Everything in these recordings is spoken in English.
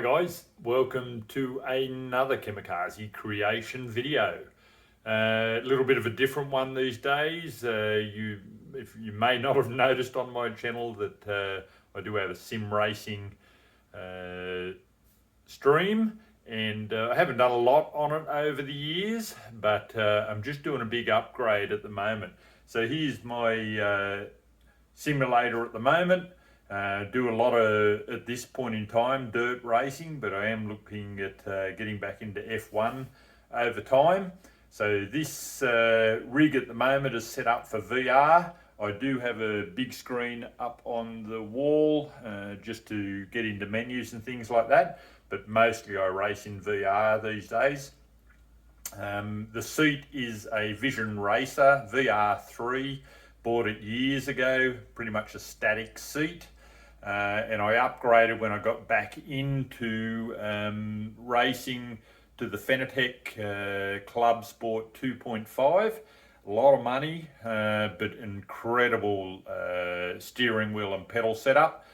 guys, welcome to another Kamikaze creation video. A little bit of a different one these days. You may not have noticed on my channel that I do have a sim racing stream, and I haven't done a lot on it over the years, but I'm just doing a big upgrade at the moment. So here's my simulator at the moment. Do a lot of, at this point in time, dirt racing, but I am looking at getting back into F1 over time. So this rig at the moment is set up for VR. I do have a big screen up on the wall just to get into menus and things like that, but mostly I race in VR these days. The seat is a Vision Racer VR3, bought it years ago, pretty much a static seat. And I upgraded when I got back into racing to the Fanatec Club Sport 2.5. A lot of money, but incredible steering wheel and pedal setup.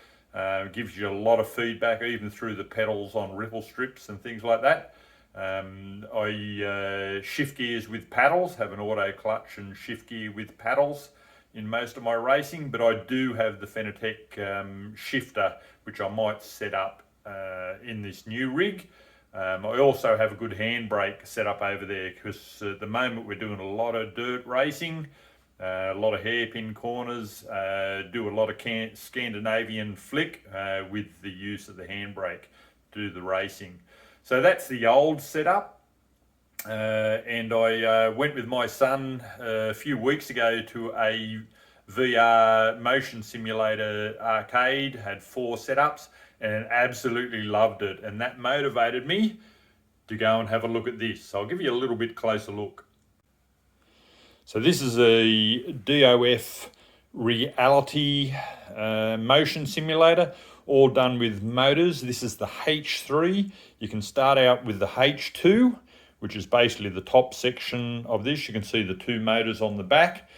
Gives you a lot of feedback even through the pedals on ripple strips and things like that. I shift gears with paddles, have an auto clutch and shift gear with paddles in most of my racing, but I do have the Fanatec shifter, which I might set up in this new rig. I also have a good handbrake set up over there because at the moment we're doing a lot of dirt racing, a lot of hairpin corners, do a lot of Scandinavian flick with the use of the handbrake to do the racing. So that's the old setup. And I went with my son a few weeks ago to a VR motion simulator arcade, had 4 setups and absolutely loved it, and that motivated me to go and have a look at this. So I'll give you a little bit closer look. So this is a DOF Reality motion simulator, all done with motors. This is the H3. You can start out with the H2, which is basically the top section of this. You can see the 2 motors on the back.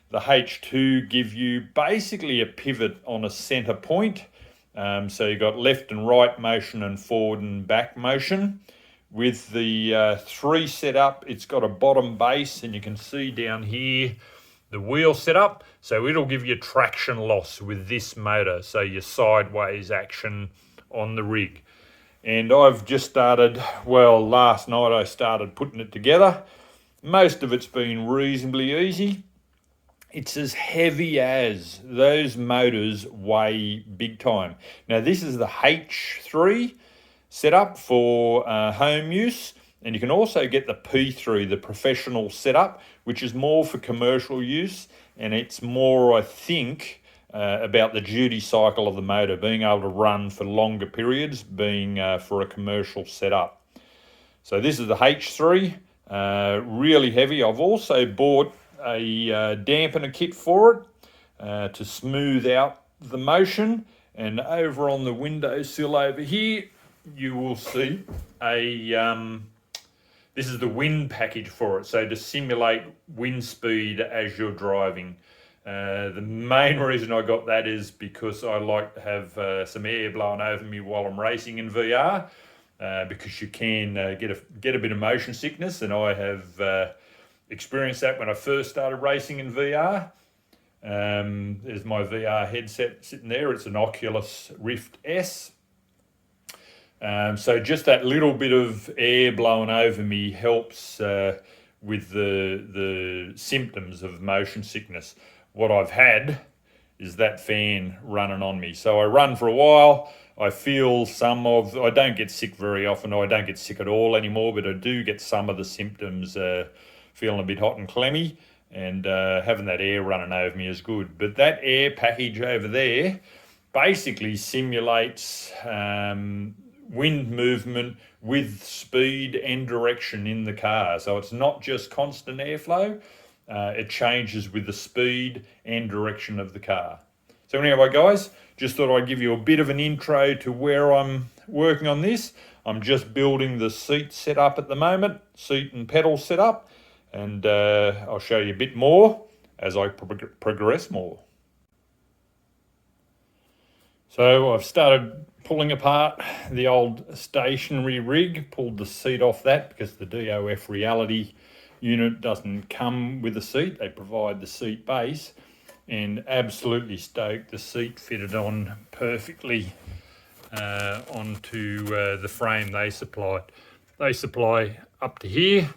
The H2 give you basically a pivot on a center point. So you've got left and right motion and forward and back motion. With the 3 setup, it's got a bottom base, and you can see down here the wheel setup. So it'll give you traction loss with this motor, so your sideways action on the rig. And I've just started, well, last night I started putting it together. Most of it's been reasonably easy. It's as heavy as those motors weigh big time. Now this is the H3 setup for home use, and you can also get the P3, the professional setup, which is more for commercial use, and it's more, I think, about the duty cycle of the motor, being able to run for longer periods, being for a commercial setup. So this is the H3, really heavy. I've also bought a dampener kit for it to smooth out the motion, and over on the windowsill over here you will see a this is the wind package for it, so to simulate wind speed as you're driving. The main reason I got that is because I like to have some air blowing over me while I'm racing in VR, because you can get a bit of motion sickness, and I have experienced that when I first started racing in VR. There's my VR headset sitting there. It's an Oculus Rift S. So just that little bit of air blowing over me helps with the symptoms of motion sickness. What I've had is that fan running on me. So I run for a while, I feel I don't get sick very often, or I don't get sick at all anymore, but I do get some of the symptoms, feeling a bit hot and clammy, and having that air running over me is good. But that air package over there basically simulates wind movement with speed and direction in the car. So it's not just constant airflow, it changes with the speed and direction of the car. So anyway guys, just thought I'd give you a bit of an intro to where I'm working on this. I'm just building the seat setup at the moment, seat and pedal setup, and I'll show you a bit more as I progress more. So I've started pulling apart the old stationary rig, pulled the seat off that because the DOF Reality unit doesn't come with a seat. They provide the seat base, and absolutely stoked. The seat fitted on perfectly onto the frame they supplied. They supply up to here,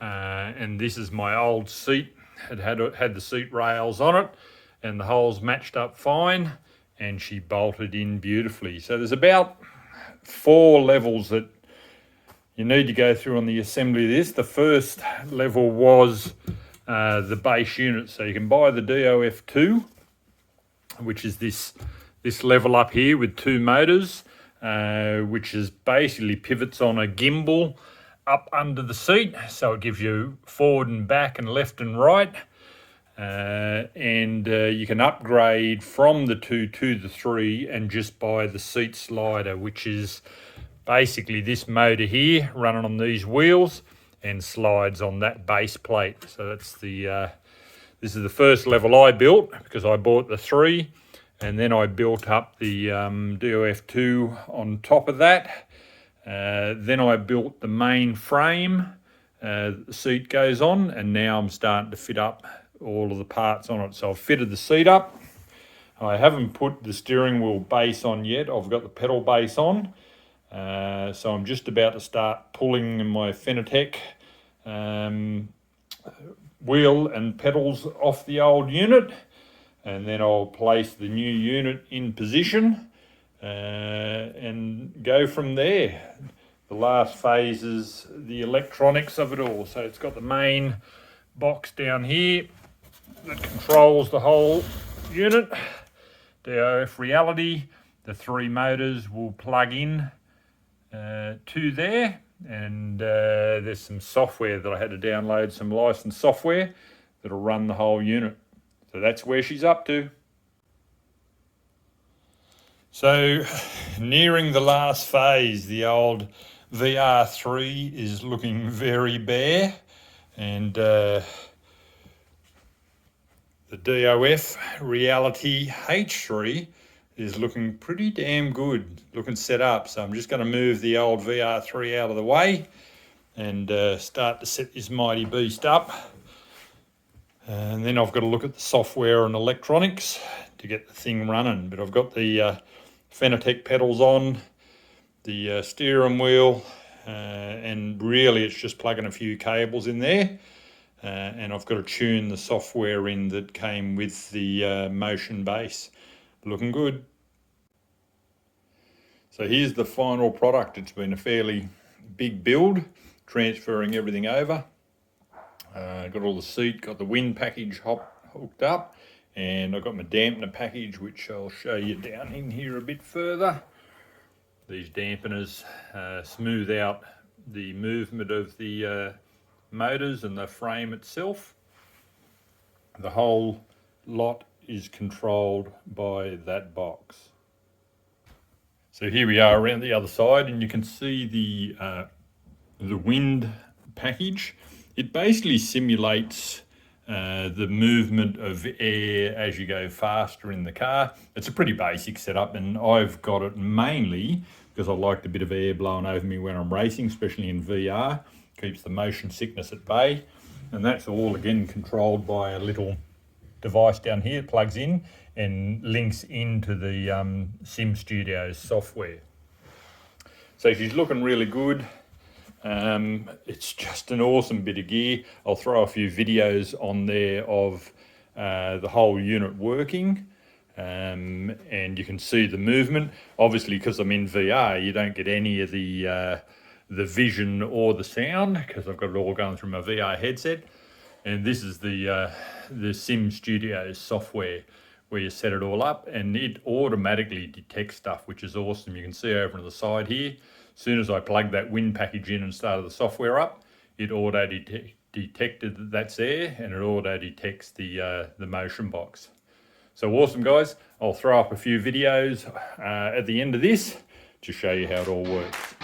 and this is my old seat. Had the seat rails on it, and the holes matched up fine, and she bolted in beautifully. So there's about 4 levels that you need to go through on the assembly of this. The first level was the base unit. So you can buy the DOF2, which is this level up here with 2 motors, which is basically pivots on a gimbal up under the seat. So it gives you forward and back and left and right. And you can upgrade from the 2 to the 3 and just buy the seat slider, which is basically this motor here running on these wheels and slides on that base plate. So that's the this is the first level I built, because I bought the 3 and then I built up the DOF2 on top of that. Then I built the main frame, the seat goes on, and now I'm starting to fit up all of the parts on it. So I've fitted the seat up. I haven't put the steering wheel base on yet. I've got the pedal base on. So I'm just about to start pulling my Fanatec wheel and pedals off the old unit, and then I'll place the new unit in position and go from there. The last phase is the electronics of it all. So it's got the main box down here that controls the whole unit, DOF Reality. The 3 motors will plug in to there, and there's some software that I had to download, some licensed software that'll run the whole unit. So that's where she's up to. So nearing the last phase, the old VR3 is looking very bare, and the DOF Reality H3 is looking pretty damn good, looking set up. So I'm just going to move the old VR3 out of the way and start to set this mighty beast up. And then I've got to look at the software and electronics to get the thing running. But I've got the Fanatec pedals on, the steering wheel, and really it's just plugging a few cables in there. And I've got to tune the software in that came with the motion base. Looking good. So here's the final product. It's been a fairly big build, transferring everything over. Got all the seat, got the wind package hooked up, and I've got my dampener package, which I'll show you down in here a bit further. These dampeners smooth out the movement of the motors and the frame itself. The whole lot is controlled by that box. So here we are around the other side, and you can see the wind package. It basically simulates the movement of air as you go faster in the car. It's a pretty basic setup, and I've got it mainly because I like a bit of air blowing over me when I'm racing, especially in VR. Keeps the motion sickness at bay, and that's all again controlled by a little device down here. It plugs in and links into the Sim Studio software. So she's looking really good. It's just an awesome bit of gear. I'll throw a few videos on there of the whole unit working, and you can see the movement. Obviously, because I'm in VR, you don't get any of the vision or the sound, because I've got it all going through my VR headset. And this is the Sim Studio software, where you set it all up and it automatically detects stuff, which is awesome. You can see over on the side here, as soon as I plug that wind package in and started the software up, it auto detected that that's there, and it auto detects the motion box. So awesome, guys. I'll throw up a few videos at the end of this to show you how it all works.